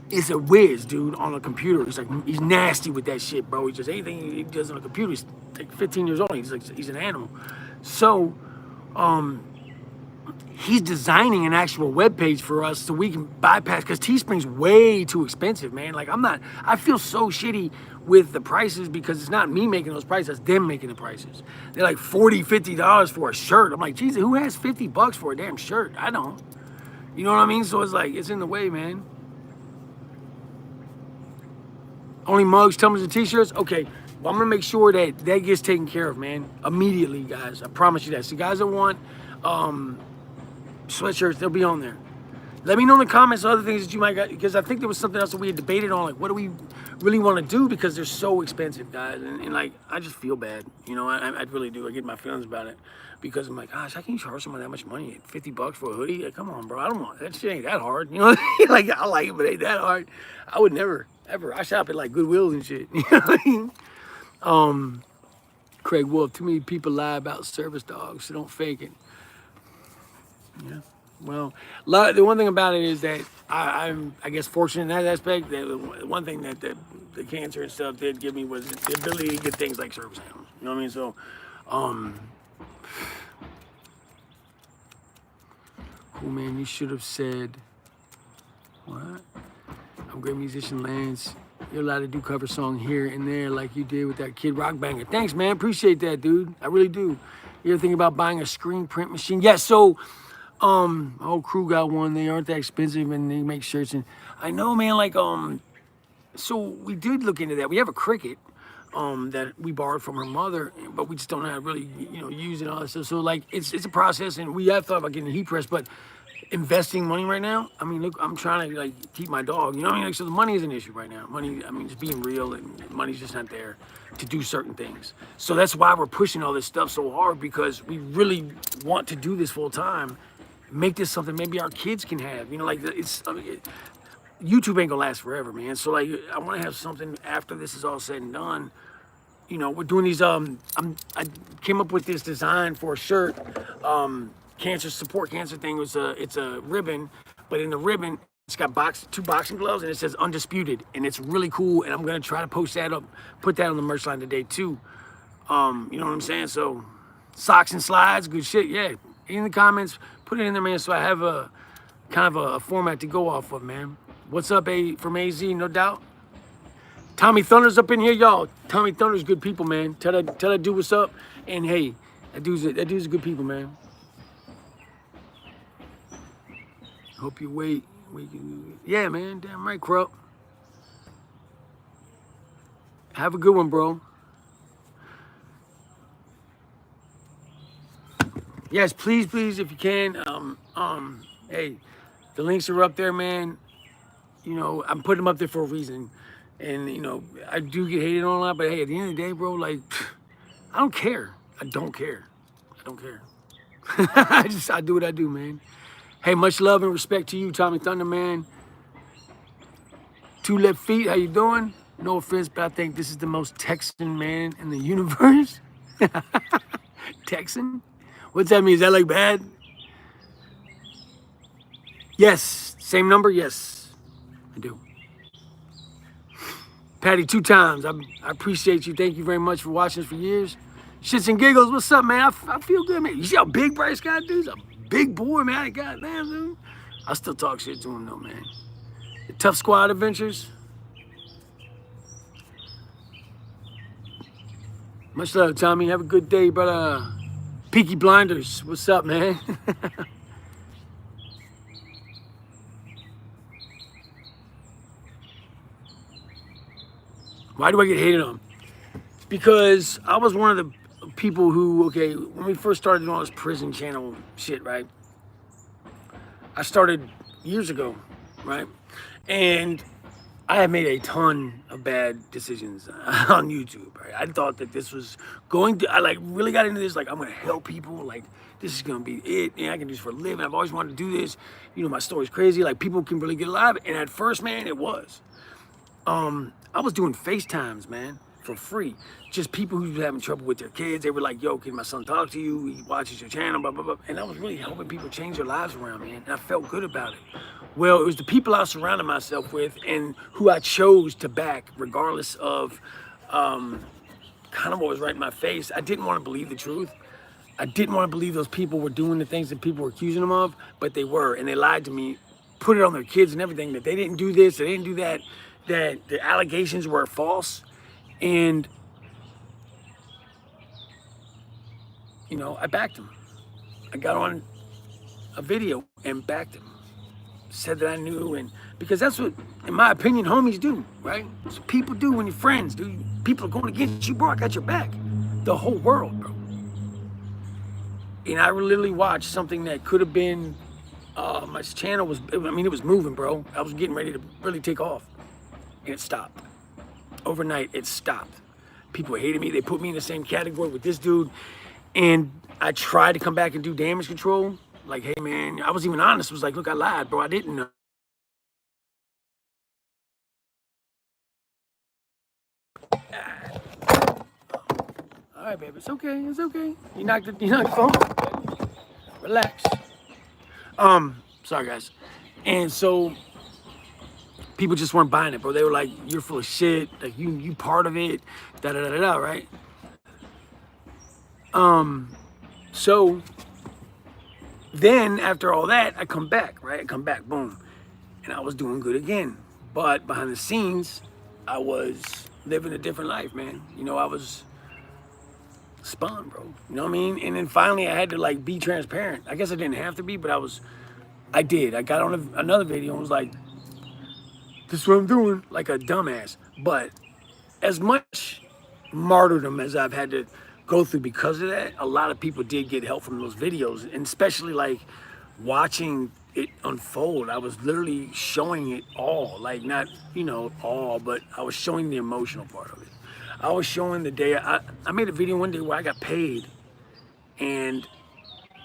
is a whiz, dude, on a computer. He's nasty with that shit, bro. He just, anything he does on a computer, he's like 15 years old. He's an animal. So, he's designing an actual web page for us so we can bypass, because Teespring's way too expensive, man. Like, I feel so shitty with the prices because it's not me making those prices, it's them making the prices. They're like $40, $50 for a shirt. I'm like, Jesus, who has $50 for a damn shirt? I don't. You know what I mean? So it's like, it's in the way, man. Only mugs, tumblers, and t-shirts? Okay, well, I'm gonna make sure that that gets taken care of, man. Immediately, guys. I promise you that. So guys that want sweatshirts, they'll be on there. Let me know in the comments other things that you might got, because I think there was something else that we had debated on, like what do we really want to do, because they're so expensive, guys. And like, I just feel bad, you know, I really do. I get my feelings about it, because I'm like, gosh, how can you charge someone that much money? $50 for a hoodie? Like, come on, bro. I don't want that shit. Ain't that hard, you know? Like, I like it, but it ain't that hard. I would never, ever. I shop at like Goodwills and shit. You know what I mean? Craig Wolf, too many people lie about service dogs, so don't fake it. Yeah. Well, the one thing about it is that I'm, I guess, fortunate in that aspect. That one thing that the cancer and stuff did give me was the ability to get things like service animals. You know what I mean? So, cool, man. You should have said, what? I'm great musician, Lance. You're allowed to do cover song here and there like you did with that Kid Rock banger. Thanks, man. Appreciate that, dude. I really do. You ever think about buying a screen print machine? Yeah, so my whole crew got one. They aren't that expensive, and they make shirts. And I know, man, like, so we did look into that. We have a Cricut that we borrowed from her mother, but we just don't know how to really, you know, use it and all that stuff. So, like, it's a process, and we have thought about getting a heat press, but investing money right now, I mean, look, I'm trying to, like, keep my dog, you know what I mean? Like, so the money is an issue right now. Money, I mean, just being real, and money's just not there to do certain things. So that's why we're pushing all this stuff so hard, because we really want to do this full time. Make this something maybe our kids can have, you know, like, it's, I mean, YouTube ain't gonna last forever, man. So, like, I want to have something after this is all said and done. You know, we're doing these, I came up with this design for a shirt, cancer support cancer thing. It's a ribbon, but in the ribbon, it's got two boxing gloves, and it says Undisputed, and it's really cool, and I'm gonna try to post that up, put that on the merch line today, too. You know what I'm saying? So, socks and slides, good shit, yeah. In the comments, put it in there, man, so I have a kind of a format to go off of, man. What's up, from AZ, no doubt. Tommy Thunder's up in here, y'all. Tommy Thunder's good people, man. Tell that dude what's up. And hey, that dude's good people, man. Hope you wait. Yeah, man. Damn right, Krupp. Have a good one, bro. Yes, please, if you can. Hey, the links are up there, man. You know, I'm putting them up there for a reason. And, you know, I do get hated on a lot, but hey, at the end of the day, bro, like, I don't care. I don't care. I do what I do, man. Hey, much love and respect to you, Tommy Thunder, man. Two Left Feet, how you doing? No offense, but I think this is the most Texan man in the universe. Texan? What's that mean? Is that like bad? Yes. Same number? Yes, I do. Patty, 2 times. I appreciate you. Thank you very much for watching us for years. Shits and giggles. What's up, man? I feel good, man. You see how big Bryce got, dude? He's a big boy, man. Goddamn, dude. I still talk shit to him, though, man. The Tough Squad Adventures. Much love, Tommy. Have a good day, brother. Peaky Blinders. What's up, man? Why do I get hated on? Because I was one of the people who, okay, when we first started doing all this prison channel shit, right? I started years ago, right? And I had made a ton of bad decisions on YouTube, right? I thought that this was going to, I like really got into this, like I'm gonna help people, like this is gonna be it, and I can do this for a living. I've always wanted to do this. You know, my story's crazy, like people can really get alive. And at first, man, it was. I was doing FaceTimes, man, for free. Just people who were having trouble with their kids. They were like, yo, can my son talk to you? He watches your channel, blah, blah, blah. And I was really helping people change their lives around, man. And I felt good about it. Well, it was the people I surrounded myself with and who I chose to back, regardless of kind of what was right in my face. I didn't want to believe the truth. I didn't want to believe those people were doing the things that people were accusing them of, but they were. And they lied to me, put it on their kids and everything, that they didn't do this, they didn't do that, that the allegations were false. And, you know, I backed them. I got on a video and backed them. Said that I knew, and because that's what, in my opinion, homies do, right? That's what people do when you're friends, dude. People are going against you, bro. I got your back. The whole world, bro. And I literally watched something that could have been, my channel was, I mean, it was moving, bro. I was getting ready to really take off. And it stopped. Overnight, it stopped. People hated me. They put me in the same category with this dude. And I tried to come back and do damage control. Like, hey, man, I was even honest. I was like, look, I lied, bro. I didn't know. All right, baby. It's okay. It's okay. You knocked the phone. Relax. Sorry, guys. And so people just weren't buying it, bro. They were like, you're full of shit. Like, you part of it. Da-da-da-da-da, right? So then after all that, I come back, right? I come back, boom. And I was doing good again. But behind the scenes, I was living a different life, man. You know, I was spun, bro. You know what I mean? And then finally I had to like be transparent. I guess I didn't have to be, but I did. I got on another video and was like, this is what I'm doing, like a dumbass. But as much martyrdom as I've had to go through because of that, a lot of people did get help from those videos, and especially like watching it unfold. I was literally showing it all, like not, you know, all, but I was showing the emotional part of it. I was showing the day, I made a video one day where I got paid and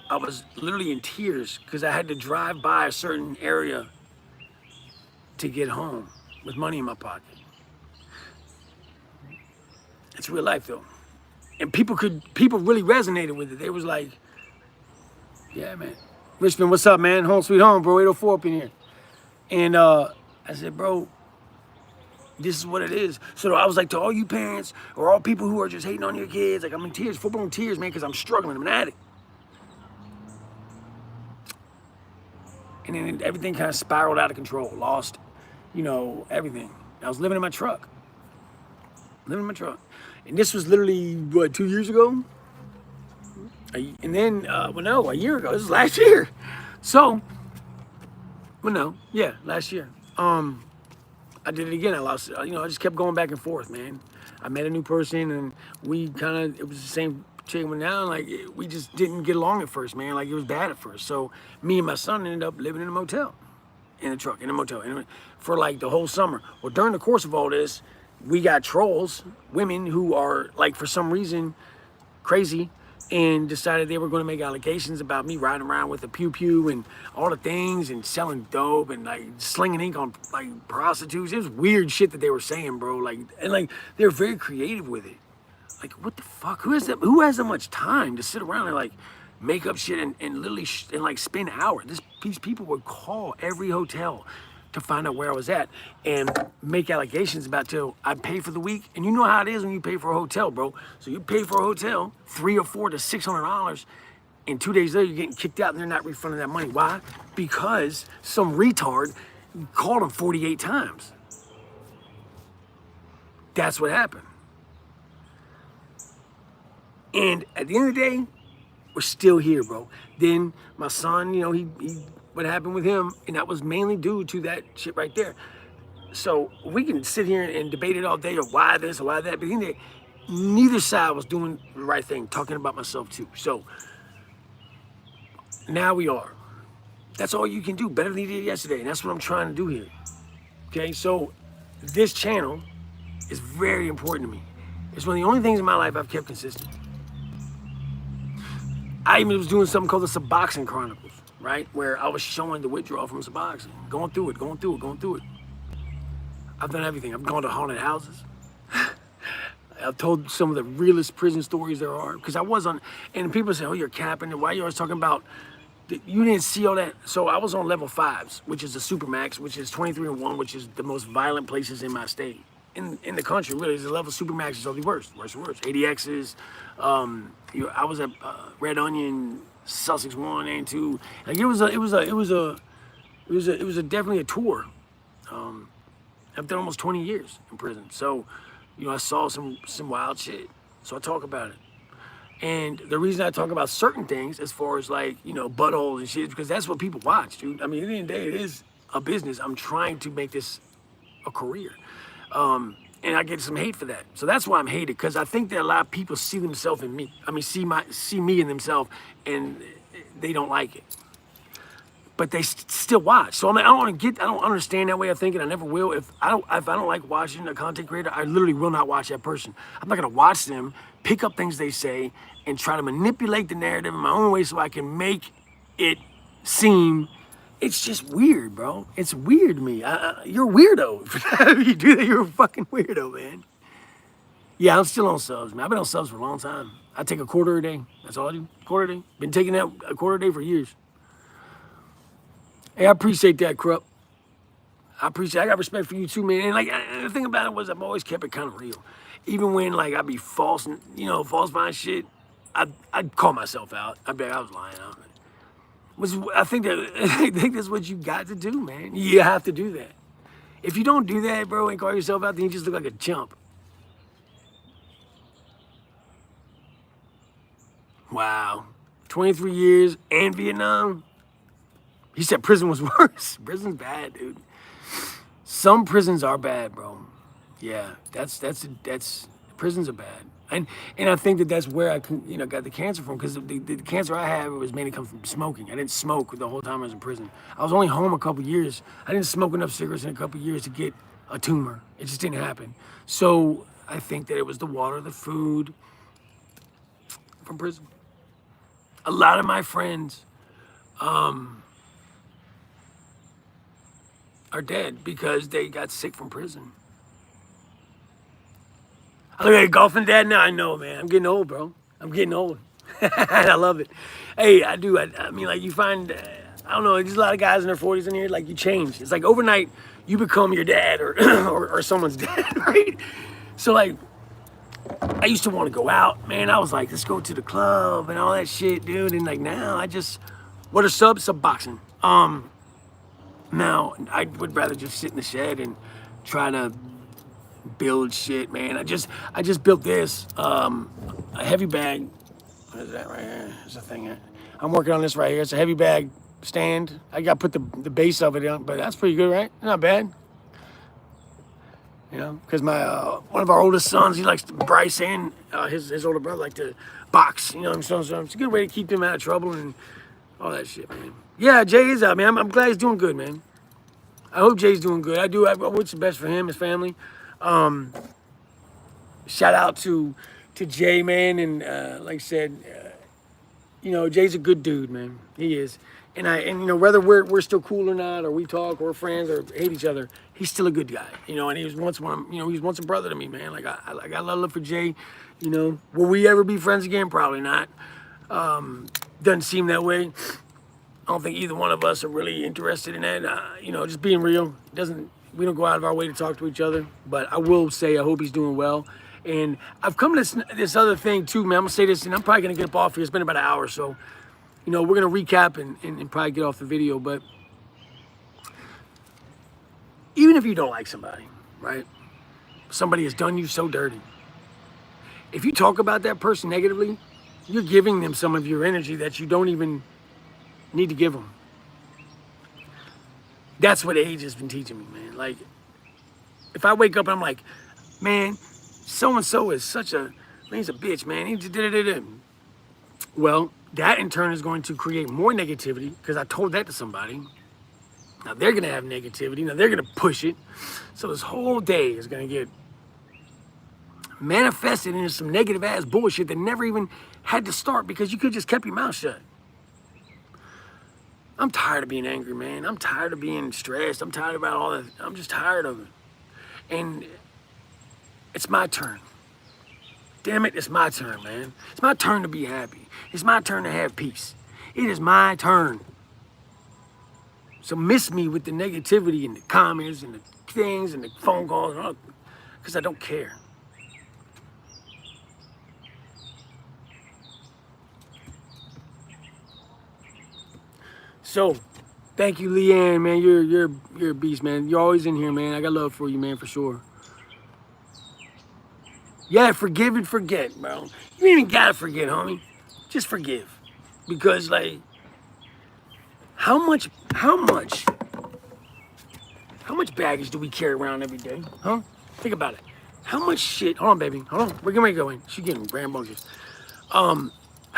I was literally in tears because I had to drive by a certain area to get home with money in my pocket. It's real life though. And people really resonated with it. They was like, yeah, man. Richmond, what's up, man? Home sweet home, bro. 804 up in here. And I said, bro, this is what it is. So I was like, to all you parents or all people who are just hating on your kids, like I'm in tears, full-blown tears, man, because I'm struggling. I'm an addict. And then everything kind of spiraled out of control. Lost, you know, everything. I was living in my truck. And this was literally, what, 2 years ago? And then, well, no, a year ago. This was last year. So, well, no, yeah, last year. I did it again. I lost, you know, I just kept going back and forth, man. I met a new person and we kind of, it was the same chick went down. Like, we just didn't get along at first, man. Like, it was bad at first. So, me and my son ended up living in a motel, in a truck, in a motel, for like the whole summer. Well, during the course of all this, we got trolls, women who are like, for some reason, crazy, and decided they were going to make allegations about me riding around with a pew-pew and all the things and selling dope and like slinging ink on like prostitutes. It was weird shit that they were saying, bro. Like, and like, they're very creative with it. Like, what the fuck? Who has that much time to sit around and like make up shit and literally and like spend hours? These people would call every hotel to find out where I was at and make allegations about till I pay for the week. And you know how it is when you pay for a hotel, bro. So you pay for a hotel, $300 or $400 to $600, and 2 days later you're getting kicked out and they're not refunding that money. Why? Because some retard called them 48 times. That's what happened. And at the end of the day, we're still here, bro. Then my son, you know, he what happened with him, and that was mainly due to that shit right there. So we can sit here and debate it all day or why this or why that, but neither side was doing the right thing, talking about myself too. So now we are. That's all you can do, better than you did yesterday, and that's what I'm trying to do here. Okay, so this channel is very important to me. It's one of the only things in my life I've kept consistent. I even was doing something called the Suboxone Chronicles, right? Where I was showing the withdrawal from Suboxone, going through it. I've done everything. I've gone to haunted houses. I've told some of the realest prison stories there are. Because I was on, and people say, oh, you're capping. Why are you always talking about, you didn't see all that? So I was on level 5s, which is the Supermax, which is 23-1, which is the most violent places in my state. In the country, really, the level Supermax is only worse. ADXs. I was at Red Onion, Sussex 1 and 2. Like it was definitely a tour. I've done almost 20 years in prison, so I saw some wild shit. So I talk about it. And the reason I talk about certain things, as far as like buttholes and shit, is because that's what people watch, dude. I mean, at the end of the day, it is a business. I'm trying to make this a career. And I get some hate for that. So that's why I'm hated, because I think that a lot of people see themselves in me. I mean, see me in themselves, and they don't like it. But they still watch. So I don't understand that way of thinking. I never will. If I don't like watching a content creator, I literally will not watch that person. I'm not gonna watch them, pick up things they say, and try to manipulate the narrative in my own way so I can make it seem. It's just weird, bro. It's weird to me. You're a weirdo. If you do that, you're a fucking weirdo, man. Yeah, I'm still on subs, man. I've been on subs for a long time. I take a quarter a day. That's all I do. Quarter a day. Been taking that a quarter a day for years. Hey, I appreciate that, Krupp. I got respect for you too, man. And like, the thing about it was I've always kept it kind of real. Even when like I'd be falsifying shit, I'd call myself out. I'd be like, I was lying. I think that's what you got to do, man. You have to do that. If you don't do that, bro, and call yourself out, then you just look like a chump. Wow. 23 years and Vietnam. He said prison was worse. Prison's bad, dude. Some prisons are bad, bro. Yeah, that's prisons are bad. And I think that's where I got the cancer from, because the cancer I had was mainly come from smoking. I didn't smoke the whole time I was in prison. I was only home a couple years. I didn't smoke enough cigarettes in a couple years to get a tumor. It just didn't happen. So I think that it was the water, the food from prison. A lot of my friends are dead because they got sick from prison. I look at golfing dad now. I know, man. I'm getting old, bro. I'm getting old. I love it. Hey, I do. I mean, like, you find, I don't know, there's a lot of guys in their 40s in here, like, you change. It's like overnight, you become your dad or someone's dad, right? So, like, I used to want to go out, man. I was like, let's go to the club and all that shit, dude. And, like, now what are Subboxing. Now, I would rather just sit in the shed and try to build shit, man. I just built this, a heavy bag. What is that right here? There's a thing here. I'm working on this right here. It's a heavy bag stand. I got to put the base of it on, but that's pretty good, right? Not bad. Because my one of our oldest sons, he likes to, Bryce and his older brother like to box. So it's a good way to keep them out of trouble and all that shit, man. Yeah, Jay is out, man. I'm glad he's doing good, man. I hope Jay's doing good. I wish the best for him, his family. Shout out to Jay, man, and like I said, Jay's a good dude, man. He is, and whether we're still cool or not, or we talk, or we're friends, or hate each other, he's still a good guy, and he was once he was once a brother to me, man. Like I got a lot of love for Jay. Will we ever be friends again? Probably not. Doesn't seem that way. I don't think either one of us are really interested in that. Just being real. We don't go out of our way to talk to each other. But I will say I hope he's doing well. And I've come to this other thing too, man. I'm gonna say this, and I'm probably gonna get up off here. It's been about an hour, so we're gonna recap and probably get off the video. But even if you don't like somebody, right? Somebody has done you so dirty. If you talk about that person negatively, you're giving them some of your energy that you don't even need to give them. That's what age has been teaching me, man. Like, If I wake up and I'm like, man, so-and-so is such a, man, he's a bitch, man. He just did it. Well, that in turn is going to create more negativity because I told that to somebody. Now they're going to have negativity. Now they're going to push it. So this whole day is going to get manifested into some negative ass bullshit that never even had to start because you could just kept your mouth shut. I'm tired of being angry, man. I'm tired of being stressed. I'm tired about all that. I'm just tired of it. And it's my turn. Damn it, it's my turn, man. It's my turn to be happy. It's my turn to have peace. It is my turn. So miss me with the negativity and the comments and the things and the phone calls and all, because I don't care. So, thank you, Leanne, man. You're a beast, man. You're always in here, man. I got love for you, man, for sure. Yeah, forgive and forget, bro. You ain't even gotta forget, homie. Just forgive. Because, like, how much baggage do we carry around every day? Huh? Think about it. How much shit, hold on, baby. Hold on. We're getting ready to go in. She's getting rambunctious. How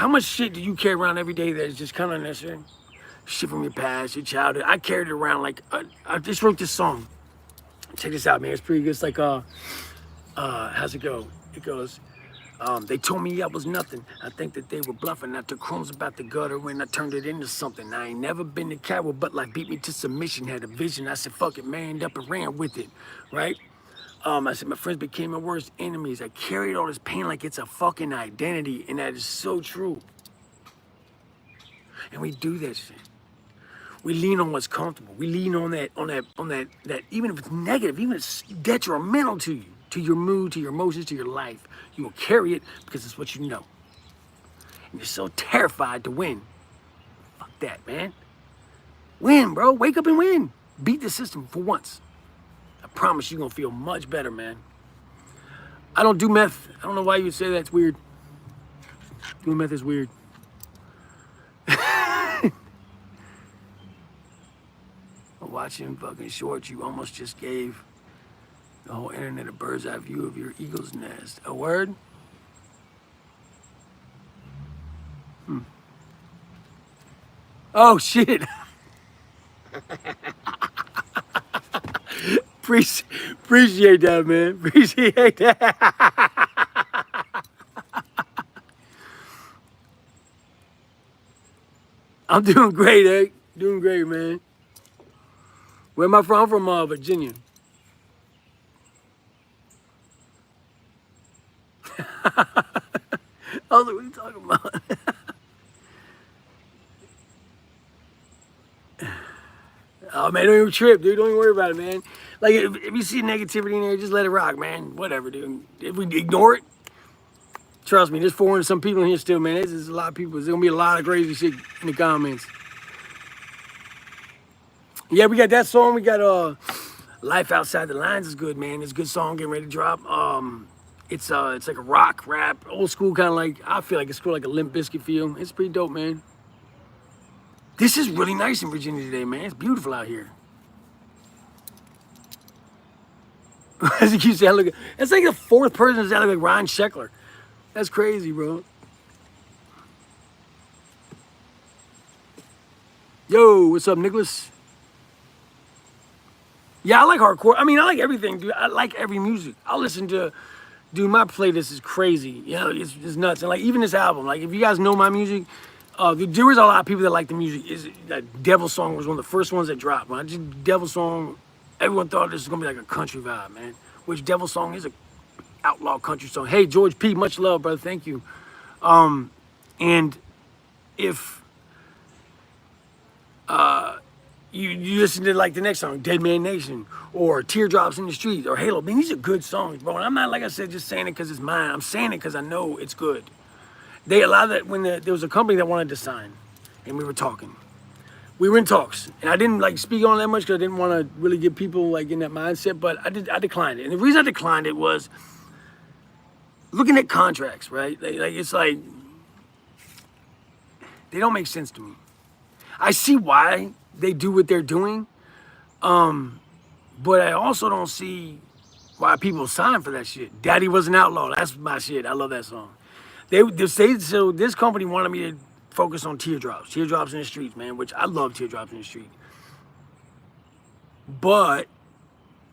much shit do you carry around every day that is just kind of unnecessary? Shit from your past, your childhood. I carried it around like, I just wrote this song. Check this out, man. It's pretty good. It's like, how's it go? It goes, they told me I was nothing. I think that they were bluffing. I took crumbs about the gutter when I turned it into something. I ain't never been to coward, but like beat me to submission. Had a vision. I said, fuck it, manned up and ran with it, right? I said, my friends became my worst enemies. I carried all this pain like it's a fucking identity, and that is so true. And we do that shit. We lean on what's comfortable. We lean on that, even if it's negative, even if it's detrimental to you, to your mood, to your emotions, to your life, you will carry it because it's what you know. And you're so terrified to win. Fuck that, man. Win, bro. Wake up and win. Beat the system for once. I promise you're gonna feel much better, man. I don't do meth. I don't know why you would say that's weird. Doing meth is weird. Watching fucking shorts, you almost just gave the whole internet a bird's eye view of your eagle's nest. A word? Oh, shit. Appreciate that, man. Appreciate that. I'm doing great, eh? Doing great, man. Where am I from? I'm from Virginia. I was like, what are you talking about? Oh, man, don't even trip, dude. Don't even worry about it, man. Like, if you see negativity in there, just let it rock, man. Whatever, dude. If we ignore it, trust me, there's 400 some people in here still, man. There's a lot of people. There's going to be a lot of crazy shit in the comments. Yeah, we got that song. We got Life Outside the Lines is good, man. It's a good song getting ready to drop. It's like a rock, rap, old school kind of like, I feel like it's cool, like a Limp Bizkit feel. It's pretty dope, man. This is really nice in Virginia today, man. It's beautiful out here. As you keep saying, look, it's like the fourth person that look like Ryan Sheckler. That's crazy, bro. Yo, what's up, Nicholas? Yeah, I like hardcore. I mean, I like everything, dude. I like every music. I'll listen to, dude, my playlist is crazy. You know, it's nuts. And like, even this album, like, if you guys know my music, there was a lot of people that like the music. That Devil Song was one of the first ones that dropped. When I did Devil Song, everyone thought this was gonna be like a country vibe, man. Which Devil Song is a outlaw country song. Hey, George P, much love, brother. Thank you. And if you listen to like the next song, Dead Man Nation, or Teardrops in the Street, or Halo, I mean, these are good songs, bro. And I'm not, like I said, just saying it because it's mine. I'm saying it because I know it's good. They allowed that when there was a company that wanted to sign, and we were talking. We were in talks, and I didn't like speak on that much because I didn't want to really get people like in that mindset. But I declined it, and the reason I declined it was looking at contracts, right? Like it's like they don't make sense to me. I see why they do what they're doing, but I also don't see why people sign for that shit. Daddy was an outlaw. That's my shit. I love that song. They say so. This company wanted me to focus on teardrops in the streets, man. Which I love teardrops in the street. But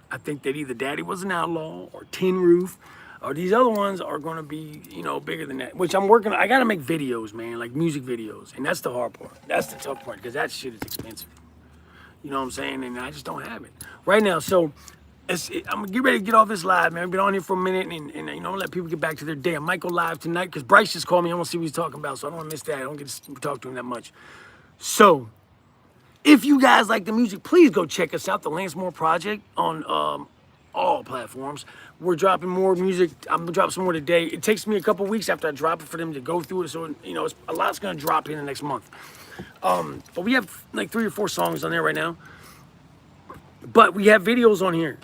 I think that either Daddy was an outlaw or Tin Roof, or these other ones are gonna be, you know, bigger than that. Which I'm working on. I gotta make videos, man, like music videos, and that's the hard part. That's the tough part because that shit is expensive. You know what I'm saying? And I just don't have it right now. So I'm gonna get ready to get off this live, man. I've been on here for a minute and you know, let people get back to their day. I might go live tonight because Bryce just called me. I want to see what he's talking about, so I don't want to miss that. I don't get to talk to him that much. So if you guys like the music, please go check us out, the Lance Moore Project, on all platforms. We're dropping more music. I'm gonna drop some more today. It takes me a couple weeks after I drop it for them to go through it, so you know, a lot's gonna drop in the next month. But we have like 3 or 4 songs on there right now. But we have videos on here.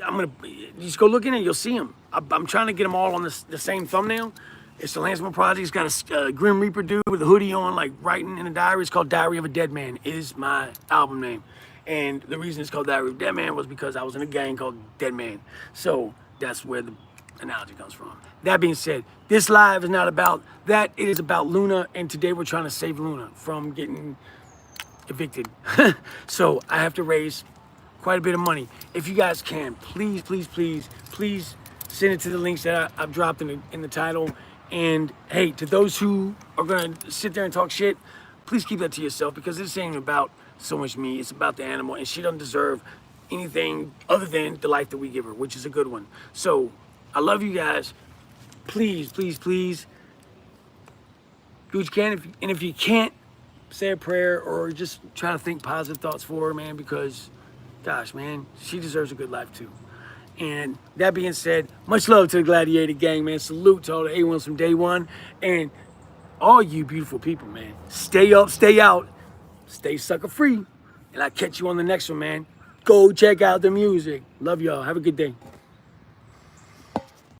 I'm gonna just go look in it. You'll see them. I'm trying to get them all on the same thumbnail. It's the Lance Moore Project. It's got a Grim Reaper dude with a hoodie on, like writing in a diary. It's called Diary of a Dead Man. Is my album name, and the reason it's called Diary of a Dead Man was because I was in a gang called Dead Man. So that's where the analogy comes from. That being said, this live is not about that. It is about Luna, and today we're trying to save Luna from getting evicted. So I have to raise quite a bit of money. If you guys can, please, please, please, please send it to the links that I've dropped in the title. And hey, to those who are gonna sit there and talk shit, please keep that to yourself, because this ain't about so much me. It's about the animal, and she doesn't deserve anything other than the life that we give her, which is a good one. So I love you guys. Please, please, please do what you can. And if you can't, say a prayer or just try to think positive thoughts for her, man, because gosh, man, she deserves a good life too. And that being said, much love to the Gladiator gang, man. Salute to all the A1s from day one. And all you beautiful people, man. Stay up, stay out, stay sucker free. And I'll catch you on the next one, man. Go check out the music. Love y'all. Have a good day.